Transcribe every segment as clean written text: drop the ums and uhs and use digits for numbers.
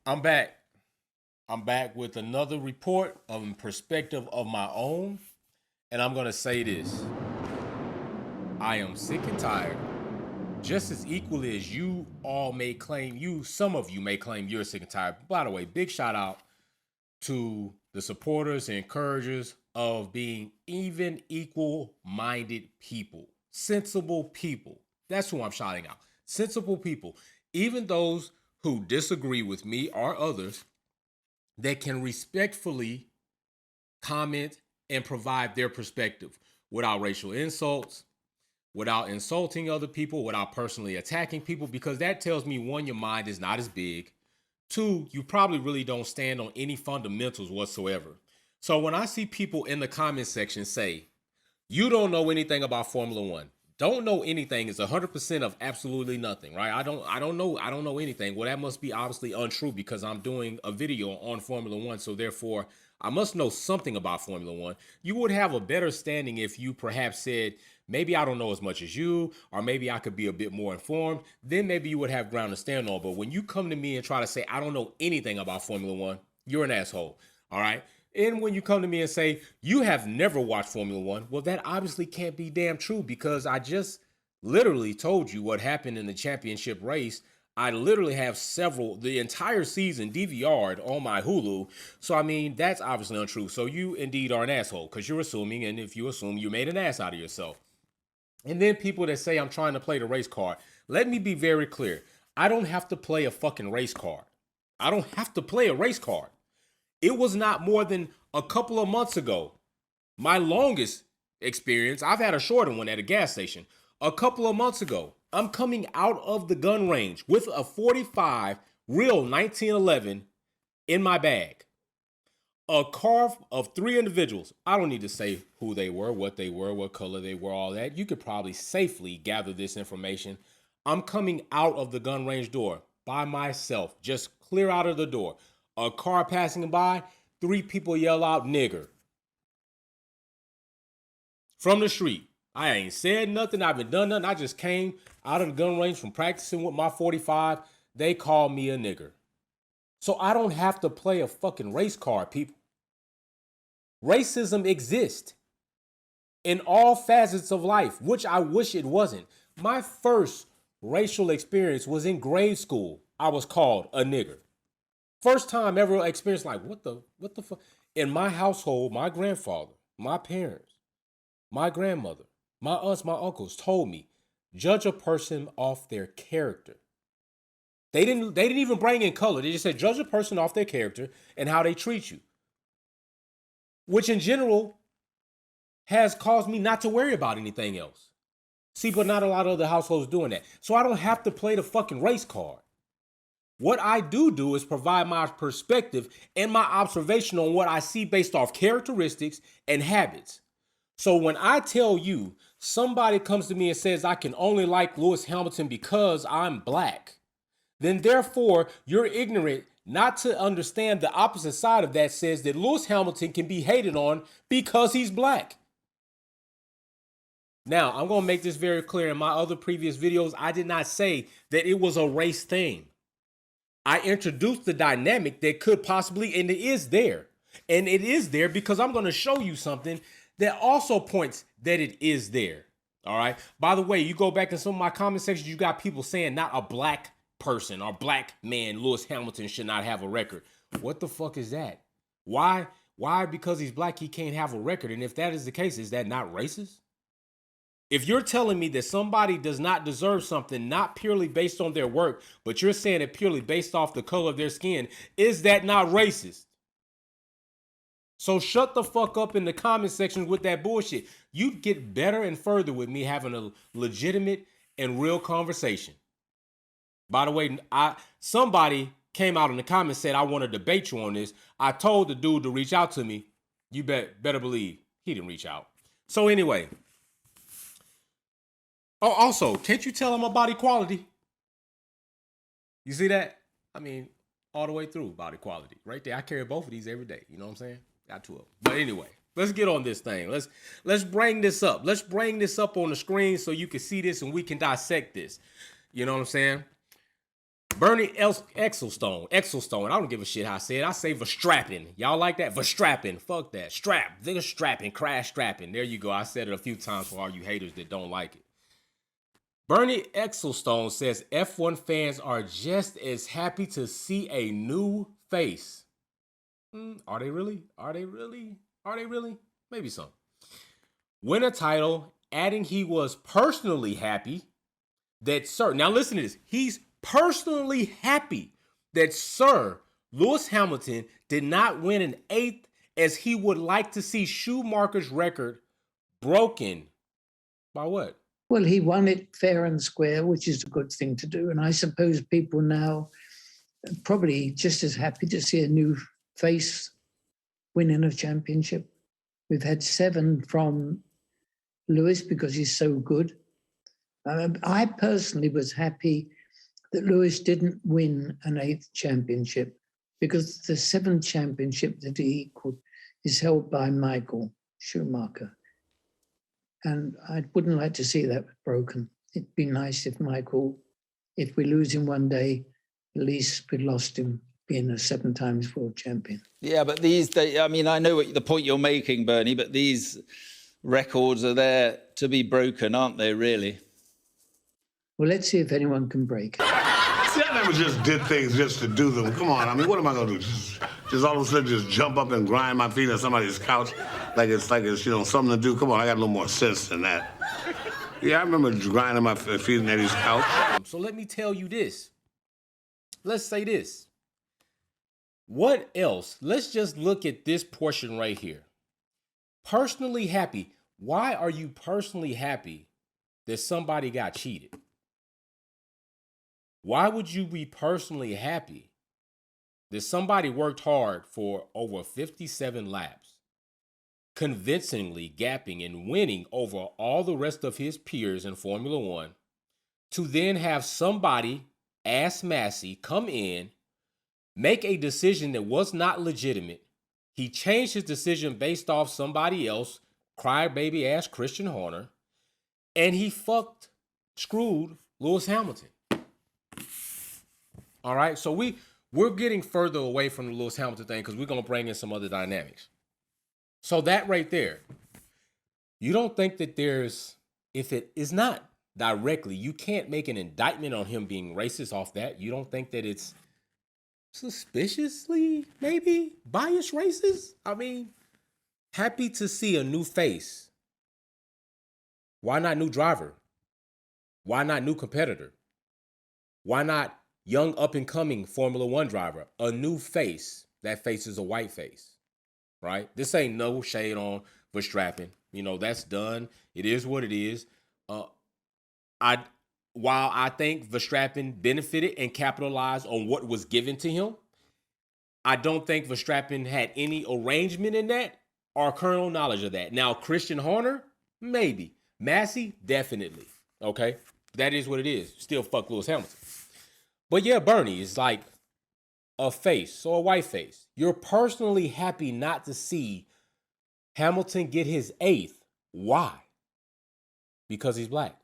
I'm back. I'm back with another report of a perspective of my own. And I'm going to say this. I am sick and tired, just as equally as you all may claim some of you may claim you're sick and tired. By the way, big shout out to the supporters and encouragers of being even equal minded people, sensible people. That's who I'm shouting out. Sensible people. Even those who disagree with me or others that can respectfully comment and provide their perspective without racial insults, without insulting other people, without personally attacking people, because that tells me one, your mind is not as big. Two, you probably really don't stand on any fundamentals whatsoever. So when I see people in the comment section say, you don't know anything about Formula One. Don't know anything is 100% of absolutely nothing, right? I don't know anything. Well, that must be obviously untrue because I'm doing a video on Formula One, so therefore I must know something about Formula One. You would have a better standing if you perhaps said, maybe I don't know as much as you, or maybe I could be a bit more informed. Then maybe you would have ground to stand on. But when you come to me and try to say, I don't know anything about Formula One, you're an asshole. All right. And when you come to me and say, you have never watched Formula One, well, that obviously can't be damn true because I just literally told you what happened in the championship race. I literally have the entire season DVR'd on my Hulu. So, I mean, that's obviously untrue. So, you indeed are an asshole because you're assuming, and if you assume, you made an ass out of yourself. And then people that say I'm trying to play the race card. Let me be very clear. I don't have to play a fucking race card. I don't have to play a race card. It was not more than a couple of months ago. My longest experience, I've had a shorter one at a gas station. A couple of months ago, I'm coming out of the gun range with a 45 real 1911 in my bag. A car of three individuals. I don't need to say who they were, what color they were, all that. You could probably safely gather this information. I'm coming out of the gun range door by myself, just clear out of the door. A car passing by, three people yell out nigger from the street. I ain't said nothing. I haven't done nothing. I just came out of the gun range from practicing with my 45. They call me a nigger. So I don't have to play a fucking race card, people. Racism exists in all facets of life, which I wish it wasn't. My first racial experience was in grade school. I was called a nigger. First time ever experienced like, what the fuck? In my household, my grandfather, my parents, my grandmother, my aunts, my uncles told me, judge a person off their character. They didn't even bring in color. They just said, judge a person off their character and how they treat you. Which in general has caused me not to worry about anything else. See, but not a lot of other households doing that. So I don't have to play the fucking race card. What I do is provide my perspective and my observation on what I see based off characteristics and habits. So when I tell you somebody comes to me and says I can only like Lewis Hamilton because I'm black, then therefore you're ignorant not to understand the opposite side of that says that Lewis Hamilton can be hated on because he's black. Now, I'm going to make this very clear. In my other previous videos, I did not say that it was a race thing. I introduced the dynamic that could possibly, and it is there. And it is there because I'm going to show you something that also points that it is there. All right. By the way, you go back in some of my comment sections, you got people saying not a black person or black man, Lewis Hamilton should not have a record. What the fuck is that? Why? Because he's black, he can't have a record. And if that is the case, is that not racist? If you're telling me that somebody does not deserve something, not purely based on their work, but you're saying it purely based off the color of their skin, is that not racist? So shut the fuck up in the comment section with that bullshit. You'd get better and further with me having a legitimate and real conversation. By the way, somebody came out in the comments said, I want to debate you on this. I told the dude to reach out to me. You better believe he didn't reach out. So anyway. Oh, also, can't you tell him about equality? You see that? I mean, all the way through about equality. Right there. I carry both of these every day. You know what I'm saying? Got two of them. But anyway, let's get on this thing. Let's bring this up. Let's bring this up on the screen so you can see this and we can dissect this. You know what I'm saying? Ecclestone. I don't give a shit how I say it. I say Verstappen. Y'all like that? Verstappen. Fuck that. Crash strapping. There you go. I said it a few times for all you haters that don't like it. Bernie Ecclestone says F1 fans are just as happy to see a new face. Are they really? Maybe so. Win a title, adding he was personally happy that Sir, now listen to this, he's personally happy that Sir Lewis Hamilton did not win an 8th, as he would like to see Schumacher's record broken. By what? Well, he won it fair and square, which is a good thing to do. And I suppose people now are probably just as happy to see a new face winning a championship. We've had 7 from Lewis because he's so good. I personally was happy that Lewis didn't win an 8th championship, because the 7th championship that he equaled is held by Michael Schumacher. And I wouldn't like to see that broken. It'd be nice if we lose him one day, at least we lost him being a 7 times world champion. Yeah, but I know what the point you're making, Bernie, but these records are there to be broken, aren't they, really? Well, let's see if anyone can break it. See, I never just did things just to do them. Come on, I mean, what am I going to do? Just all of a sudden just jump up and grind my feet on somebody's couch like it's something to do? Come on, I got a little more sense than that. Yeah, I remember grinding my feet on Eddie's couch. So let me tell you this. Let's say this. What else? Let's just look at this portion right here. Personally happy. Why are you personally happy that somebody got cheated? Why would you be personally happy that somebody worked hard for over 57 laps, convincingly gapping and winning over all the rest of his peers in Formula One, to then have somebody, ass Massey, come in, make a decision that was not legitimate? He changed his decision based off somebody else, crybaby ass Christian Horner, and he screwed Lewis Hamilton. All right, so we're getting further away from the Lewis Hamilton thing because we're going to bring in some other dynamics. So that right there, you don't think that if it is not directly, you can't make an indictment on him being racist off that. You don't think that it's suspiciously, maybe, biased racist? I mean, happy to see a new face. Why not new driver? Why not new competitor? Why not young up-and-coming Formula One driver? A new face. That face is a white face, right? This ain't no shade on Verstappen. That's done. It is what it is. While I think Verstappen benefited and capitalized on what was given to him, I don't think Verstappen had any arrangement in that or kernel knowledge of that. Now, Christian Horner, maybe. Massey, definitely. Okay? That is what it is. Still fuck Lewis Hamilton. But yeah, Bernie is like a face, so a white face. You're personally happy not to see Hamilton get his 8th. Why? Because he's black.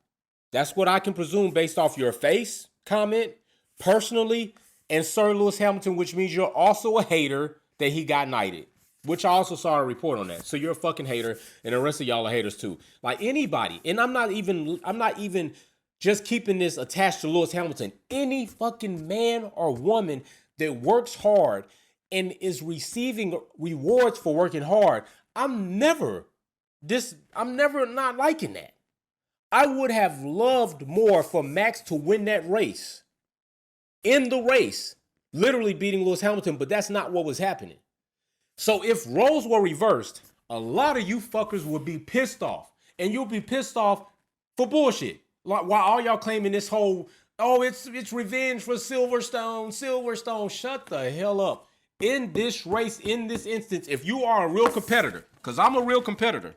That's what I can presume based off your face comment, personally, and Sir Lewis Hamilton, which means you're also a hater that he got knighted, which I also saw a report on that. So you're a fucking hater, and the rest of y'all are haters too. Like anybody, and I'm not even just keeping this attached to Lewis Hamilton. Any fucking man or woman that works hard and is receiving rewards for working hard, I'm never not liking that. I would have loved more for Max to win that race. In the race, literally beating Lewis Hamilton, but that's not what was happening. So if roles were reversed, a lot of you fuckers would be pissed off. And you'll be pissed off for bullshit. While all y'all claiming this whole, it's revenge for Silverstone. Shut the hell up. In this race, in this instance, if you are a real competitor, because I'm a real competitor.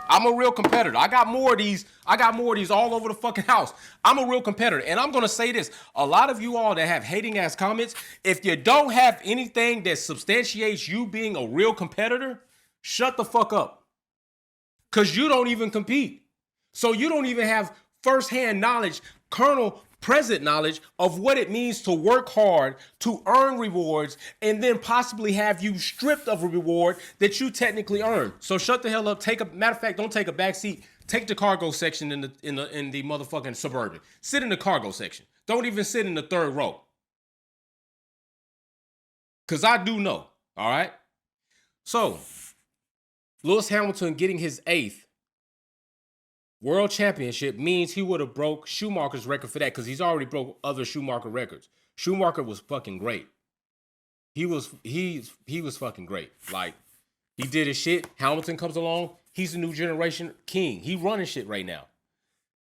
I got more of these all over the fucking house. I'm a real competitor. And I'm going to say this. A lot of you all that have hating ass comments, if you don't have anything that substantiates you being a real competitor, shut the fuck up. Because you don't even compete. So you don't even have firsthand knowledge, kernel present knowledge of what it means to work hard, to earn rewards, and then possibly have you stripped of a reward that you technically earned. So shut the hell up. Matter of fact, don't take a back seat. Take the cargo section in the motherfucking Suburban. Sit in the cargo section. Don't even sit in the third row. Cause I do know. All right. So Lewis Hamilton getting his 8th World Championship means he would have broke Schumacher's record for that, because he's already broke other Schumacher records. Schumacher was fucking great. He was fucking great. Like, he did his shit. Hamilton comes along. He's a new generation king. He running shit right now.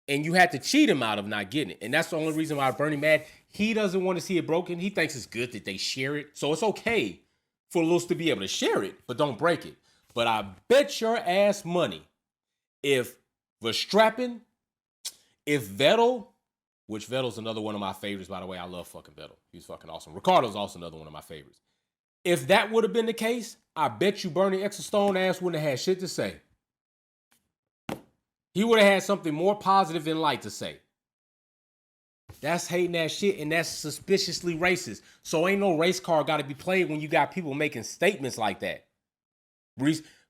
And you had to cheat him out of not getting it. And that's the only reason why Bernie mad. He doesn't want to see it broken. He thinks it's good that they share it. So it's okay for Lewis to be able to share it, but don't break it. But I bet your ass money if Verstappen, if Vettel, which Vettel's another one of my favorites, by the way. I love fucking Vettel. He's fucking awesome. Ricardo's also another one of my favorites. If that would have been the case, I bet you Bernie Ecclestone ass wouldn't have had shit to say. He would have had something more positive than light to say. That's hating that shit, and that's suspiciously racist. So ain't no race car got to be played when you got people making statements like that.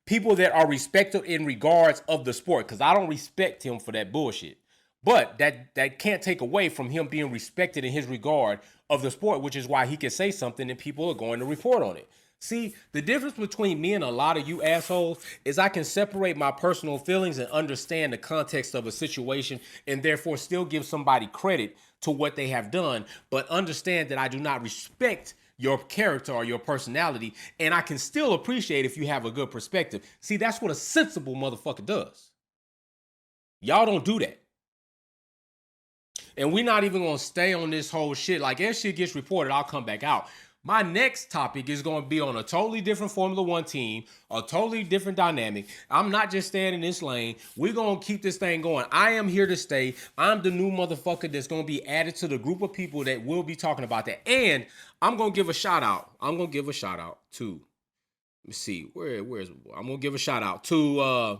People that are respected in regards of the sport, because I don't respect him for that bullshit. But that can't take away from him being respected in his regard of the sport, which is why he can say something and people are going to report on it. See, the difference between me and a lot of you assholes is I can separate my personal feelings and understand the context of a situation and therefore still give somebody credit to what they have done, but understand that I do not respect your character or your personality, and I can still appreciate if you have a good perspective. See, that's what a sensible motherfucker does. Y'all don't do that. And we're not even going to stay on this whole shit. Like, if shit gets reported, I'll come back out. My next topic is going to be on a totally different Formula One team, a totally different dynamic. I'm not just staying in this lane. We're going to keep this thing going. I am here to stay. I'm the new motherfucker that's going to be added to the group of people that will be talking about that. And I'm going to give a shout out. I'm going to give a shout out to, let me see, where's I'm going to give a shout out to,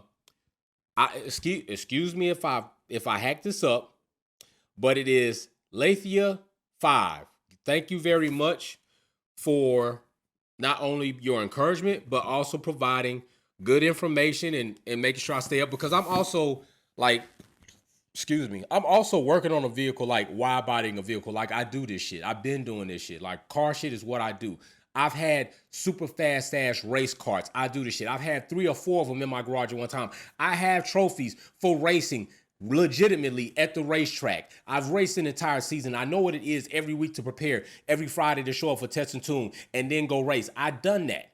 excuse me if I hack this up, but it is Lathia 5. Thank you very much for not only your encouragement, but also providing good information and making sure I stay up, because I'm also like, I'm also working on a vehicle, like wide bodying a vehicle. Like, I do this shit. I've been doing this shit. Like, car shit is what I do. I've had super fast ass race carts. I do this shit. I've had 3 or 4 of them in my garage at one time. I have trophies for racing legitimately at the racetrack. I've raced an entire season. I know what it is every week to prepare, every Friday to show up for test and tune and then go race. I've done that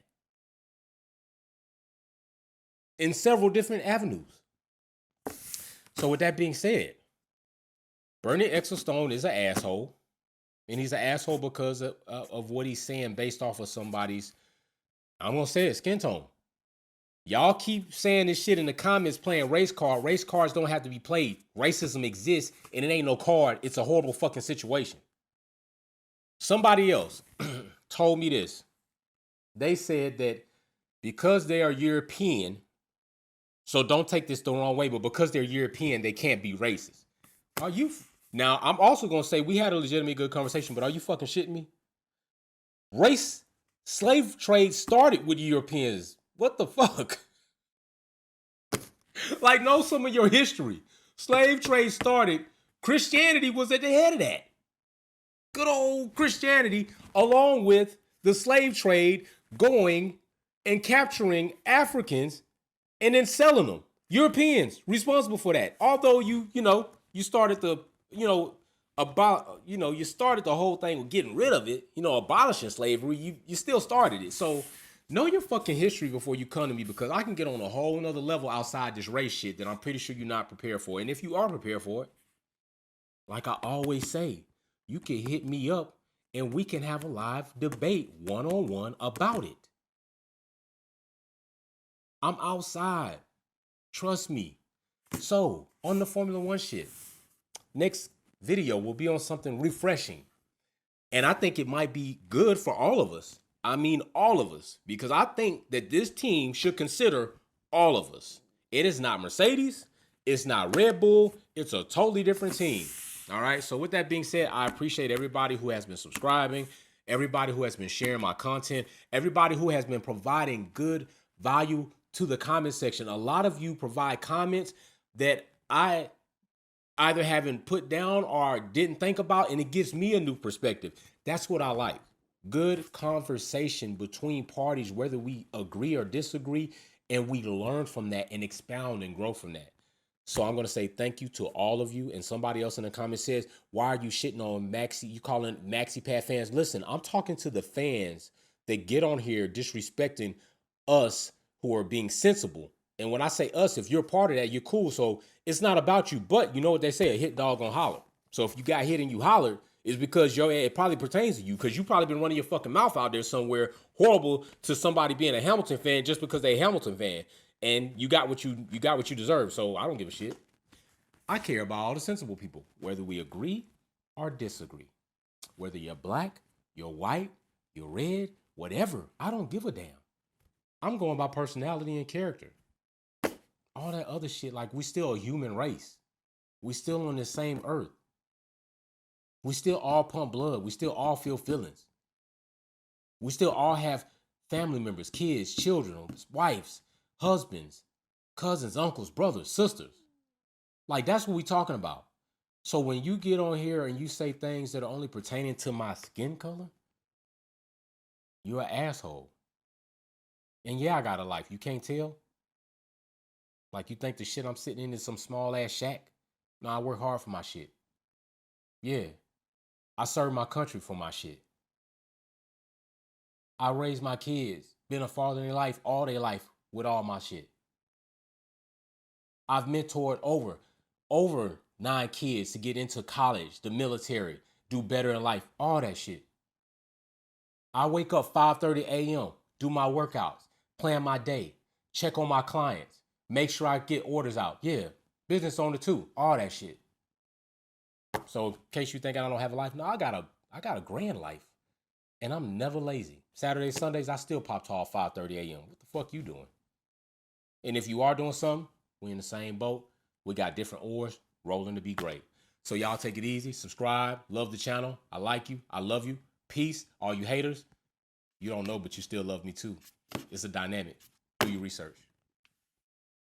in several different avenues. So with that being said, Bernie Ecclestone is an asshole, and he's an asshole because of what he's saying based off of somebody's, I'm going to say it, skin tone. Y'all keep saying this shit in the comments, playing race car. Race cars don't have to be played. Racism exists, and it ain't no card. It's a horrible fucking situation. Somebody else told me this. They said that because they are European, so don't take this the wrong way, but because they're European, they can't be racist. Are you? Now, I'm also going to say we had a legitimately good conversation, but are you fucking shitting me? Slave trade started with Europeans. What the fuck? Like, know some of your history. Slave trade started. Christianity was at the head of that. Good old Christianity, along with the slave trade, going and capturing Africans and then selling them. Europeans responsible for that. Although you started the, you started the whole thing with getting rid of it, abolishing slavery. You still started it. So know your fucking history before you come to me, because I can get on a whole nother level outside this race shit that I'm pretty sure you're not prepared for. And if you are prepared for it, like I always say, you can hit me up and we can have a live debate one-on-one about it. I'm outside. Trust me. So, on the Formula One shit, next video will be on something refreshing. And I think it might be good for all of us. I mean, all of us, because I think that this team should consider all of us. It is not Mercedes. It's not Red Bull. It's a totally different team. All right. So with that being said, I appreciate everybody who has been subscribing, everybody who has been sharing my content, everybody who has been providing good value to the comment section. A lot of you provide comments that I either haven't put down or didn't think about, and it gives me a new perspective. That's what I like. Good conversation between parties, whether we agree or disagree, and we learn from that and expound and grow from that. So I'm going to say thank you to all of you. And somebody else in the comments says, why are you shitting on Maxi? You calling Maxi Pad fans? Listen, I'm talking to the fans that get on here disrespecting us who are being sensible. And when I say us, if you're part of that, you're cool. So it's not about you. But you know what they say, a hit dog gonna holler. So if you got hit and you hollered, it's because it probably pertains to you, because you probably been running your fucking mouth out there somewhere horrible to somebody being a Hamilton fan just because they a Hamilton fan. And you got what you deserve. So I don't give a shit. I care about all the sensible people, whether we agree or disagree. Whether you're black, you're white, you're red, whatever. I don't give a damn. I'm going by personality and character. All that other shit, like, we still a human race. We still on the same earth. We still all pump blood. We still all feel feelings. We still all have family members, kids, children, wives, husbands, cousins, uncles, brothers, sisters. Like, that's what we talking about. So when you get on here and you say things that are only pertaining to my skin color, you're an asshole. And yeah, I got a life. You can't tell? Like, you think the shit I'm sitting in is some small ass shack? No, I work hard for my shit. Yeah. I serve my country for my shit. I raised my kids, been a father in their life all their life with all my shit. I've mentored over 9 kids to get into college, the military, do better in life, all that shit. I wake up 5:30 a.m., do my workouts, plan my day, check on my clients, make sure I get orders out. Yeah, business owner too, all that shit. So in case you think I don't have a life, no, I got a grand life. And I'm never lazy. Saturdays, Sundays, I still pop tall 5:30 a.m. What the fuck you doing? And if you are doing something, we in the same boat. We got different oars, rolling to be great. So y'all take it easy, subscribe, love the channel. I like you, I love you. Peace, all you haters. You don't know, but you still love me too. It's a dynamic. Do your research.